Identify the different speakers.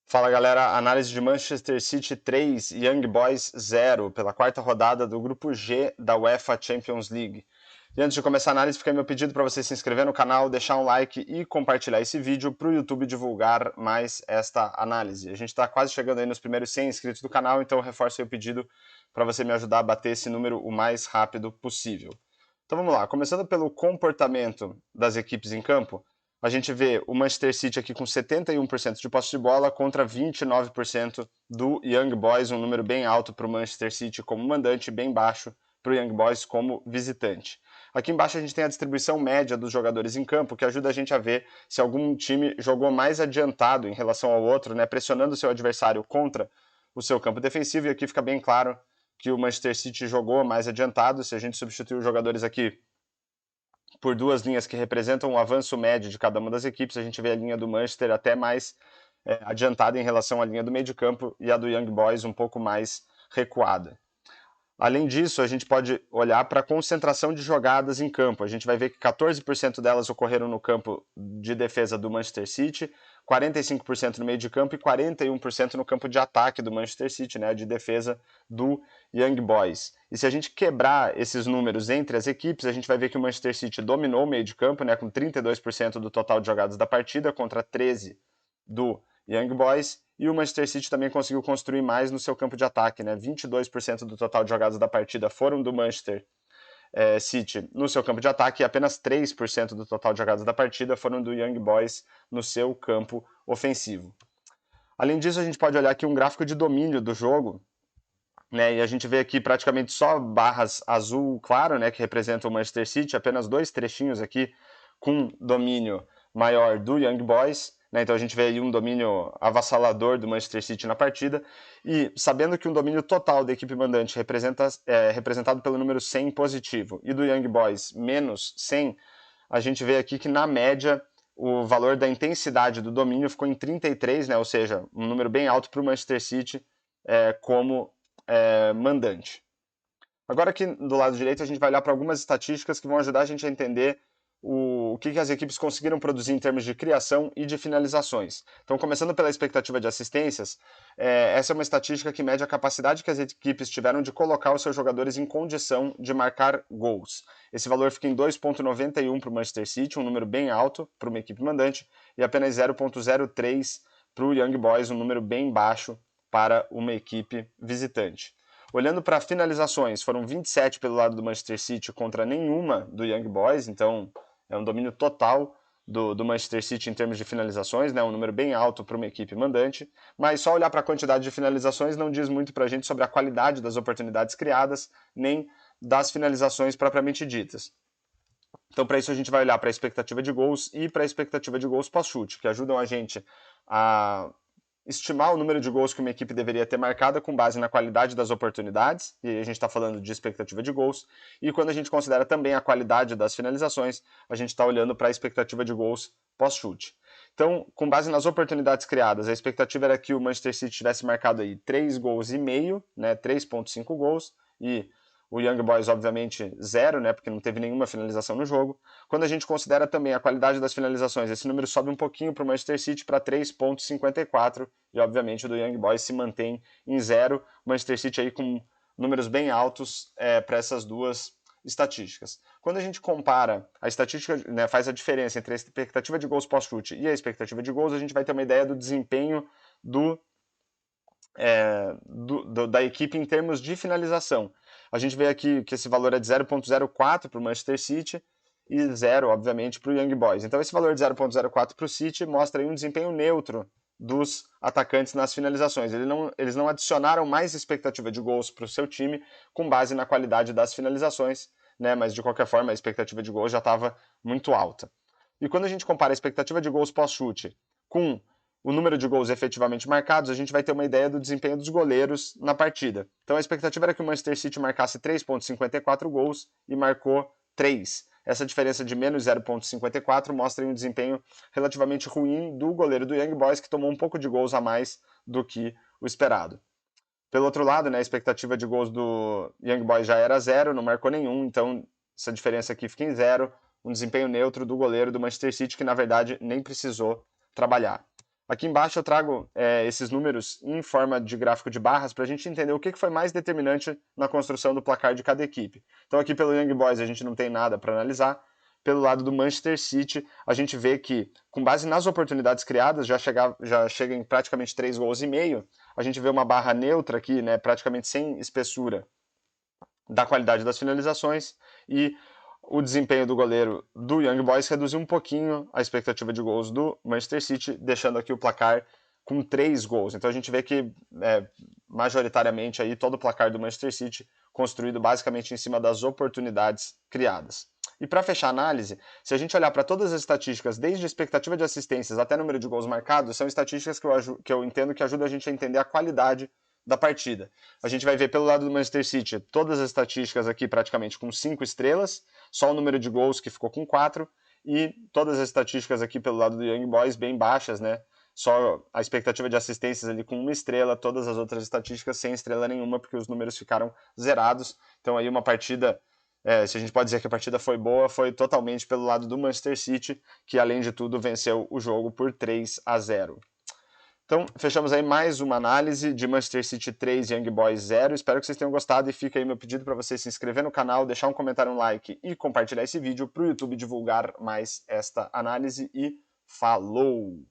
Speaker 1: Fala galera, análise de Manchester City 3 e Young Boys 0 pela quarta rodada do grupo G da UEFA Champions League. E antes de começar a análise, fica meu pedido para você se inscrever no canal, deixar um like e compartilhar esse vídeo para o YouTube divulgar mais esta análise. A gente está quase chegando aí nos primeiros 100 inscritos do canal, então eu reforço aí o pedido para você me ajudar a bater esse número o mais rápido possível. Então vamos lá, começando pelo comportamento das equipes em campo, a gente vê o Manchester City aqui com 71% de posse de bola contra 29% do Young Boys, um número bem alto para o Manchester City como mandante, bem baixo para o Young Boys como visitante. Aqui embaixo a gente tem a distribuição média dos jogadores em campo, que ajuda a gente a ver se algum time jogou mais adiantado em relação ao outro, né, pressionando o seu adversário contra o seu campo defensivo, e aqui fica bem claro que o Manchester City jogou mais adiantado. Se a gente substituir os jogadores aqui por duas linhas que representam o avanço médio de cada uma das equipes, a gente vê a linha do Manchester até mais adiantada em relação à linha do meio de campo e a do Young Boys um pouco mais recuada. Além disso, a gente pode olhar para a concentração de jogadas em campo. A gente vai ver que 14% delas ocorreram no campo de defesa do Manchester City, 45% no meio de campo e 41% no campo de ataque do Manchester City, né, de defesa do Young Boys. E se a gente quebrar esses números entre as equipes, a gente vai ver que o Manchester City dominou o meio de campo, né, com 32% do total de jogadas da partida contra 13% do Young Boys, e o Manchester City também conseguiu construir mais no seu campo de ataque, né? 22% do total de jogadas da partida foram do Manchester City no seu campo de ataque e apenas 3% do total de jogadas da partida foram do Young Boys no seu campo ofensivo. Além disso, a gente pode olhar aqui um gráfico de domínio do jogo, né? E a gente vê aqui praticamente só barras azul claro, né, que representam o Manchester City, apenas dois trechinhos aqui com domínio maior do Young Boys. Então a gente vê aí um domínio avassalador do Manchester City na partida, e sabendo que um domínio total da equipe mandante representado pelo número 100 positivo e do Young Boys menos 100, a gente vê aqui que na média o valor da intensidade do domínio ficou em 33, né, ou seja, um número bem alto para o Manchester City como mandante. Agora aqui do lado direito a gente vai olhar para algumas estatísticas que vão ajudar a gente a entender o que as equipes conseguiram produzir em termos de criação e de finalizações. Então, começando pela expectativa de assistências, essa é uma estatística que mede a capacidade que as equipes tiveram de colocar os seus jogadores em condição de marcar gols. Esse valor fica em 2,91 para o Manchester City, um número bem alto para uma equipe mandante, e apenas 0,03 para o Young Boys, um número bem baixo para uma equipe visitante. Olhando para finalizações, foram 27 pelo lado do Manchester City contra nenhuma do Young Boys, então é um domínio total do Manchester City em termos de finalizações, né? Um número bem alto para uma equipe mandante, mas só olhar para a quantidade de finalizações não diz muito para a gente sobre a qualidade das oportunidades criadas, nem das finalizações propriamente ditas. Então, para isso, a gente vai olhar para a expectativa de gols e para a expectativa de gols pós-chute, que ajudam a gente a estimar o número de gols que uma equipe deveria ter marcado com base na qualidade das oportunidades, e a gente está falando de expectativa de gols, e quando a gente considera também a qualidade das finalizações, a gente está olhando para a expectativa de gols pós-chute. Então, com base nas oportunidades criadas, a expectativa era que o Manchester City tivesse marcado aí 3 gols e meio, né, 3,5 gols, e o Young Boys, obviamente, 0, né, porque não teve nenhuma finalização no jogo. Quando a gente considera também a qualidade das finalizações, esse número sobe um pouquinho para o Manchester City para 3,54, e obviamente o do Young Boys se mantém em 0. O Manchester City aí com números bem altos para essas duas estatísticas. Quando a gente compara a estatística, né, faz a diferença entre a expectativa de gols pós-chute e a expectativa de gols, a gente vai ter uma ideia do desempenho da equipe em termos de finalização. A gente vê aqui que esse valor é de 0,04 para o Manchester City e 0, obviamente, para o Young Boys. Então esse valor de 0,04 para o City mostra aí um desempenho neutro dos atacantes nas finalizações. Eles não adicionaram mais expectativa de gols para o seu time com base na qualidade das finalizações, né? Mas de qualquer forma a expectativa de gols já estava muito alta. E quando a gente compara a expectativa de gols pós-chute com o número de gols efetivamente marcados, a gente vai ter uma ideia do desempenho dos goleiros na partida. Então a expectativa era que o Manchester City marcasse 3,54 gols e marcou 3. Essa diferença de menos 0,54 mostra um desempenho relativamente ruim do goleiro do Young Boys, que tomou um pouco de gols a mais do que o esperado. Pelo outro lado, né, a expectativa de gols do Young Boys já era 0, não marcou nenhum, então essa diferença aqui fica em 0, um desempenho neutro do goleiro do Manchester City, que na verdade nem precisou trabalhar. Aqui embaixo eu trago esses números em forma de gráfico de barras para a gente entender o que foi mais determinante na construção do placar de cada equipe. Então aqui pelo Young Boys a gente não tem nada para analisar. Pelo lado do Manchester City, a gente vê que, com base nas oportunidades criadas, já chega em praticamente 3 gols e meio. A gente vê uma barra neutra aqui, né, praticamente sem espessura, da qualidade das finalizações, e o desempenho do goleiro do Young Boys reduziu um pouquinho a expectativa de gols do Manchester City, deixando aqui o placar com 3 gols. Então a gente vê que, majoritariamente, aí, todo o placar do Manchester City construído basicamente em cima das oportunidades criadas. E para fechar a análise, se a gente olhar para todas as estatísticas, desde a expectativa de assistências até número de gols marcados, são estatísticas que eu entendo que ajudam a gente a entender a qualidade da partida. A gente vai ver pelo lado do Manchester City todas as estatísticas aqui praticamente com 5 estrelas, só o número de gols que ficou com 4, e todas as estatísticas aqui pelo lado do Young Boys bem baixas, né? Só a expectativa de assistências ali com 1 estrela, todas as outras estatísticas sem estrela nenhuma, porque os números ficaram zerados. Então aí uma partida, se a gente pode dizer que a partida foi boa, foi totalmente pelo lado do Manchester City, que além de tudo venceu o jogo por 3-0. Então, fechamos aí mais uma análise de Manchester City 3 e Young Boys 0. Espero que vocês tenham gostado e fica aí meu pedido para você se inscrever no canal, deixar um comentário, um like e compartilhar esse vídeo para o YouTube divulgar mais esta análise. E falou!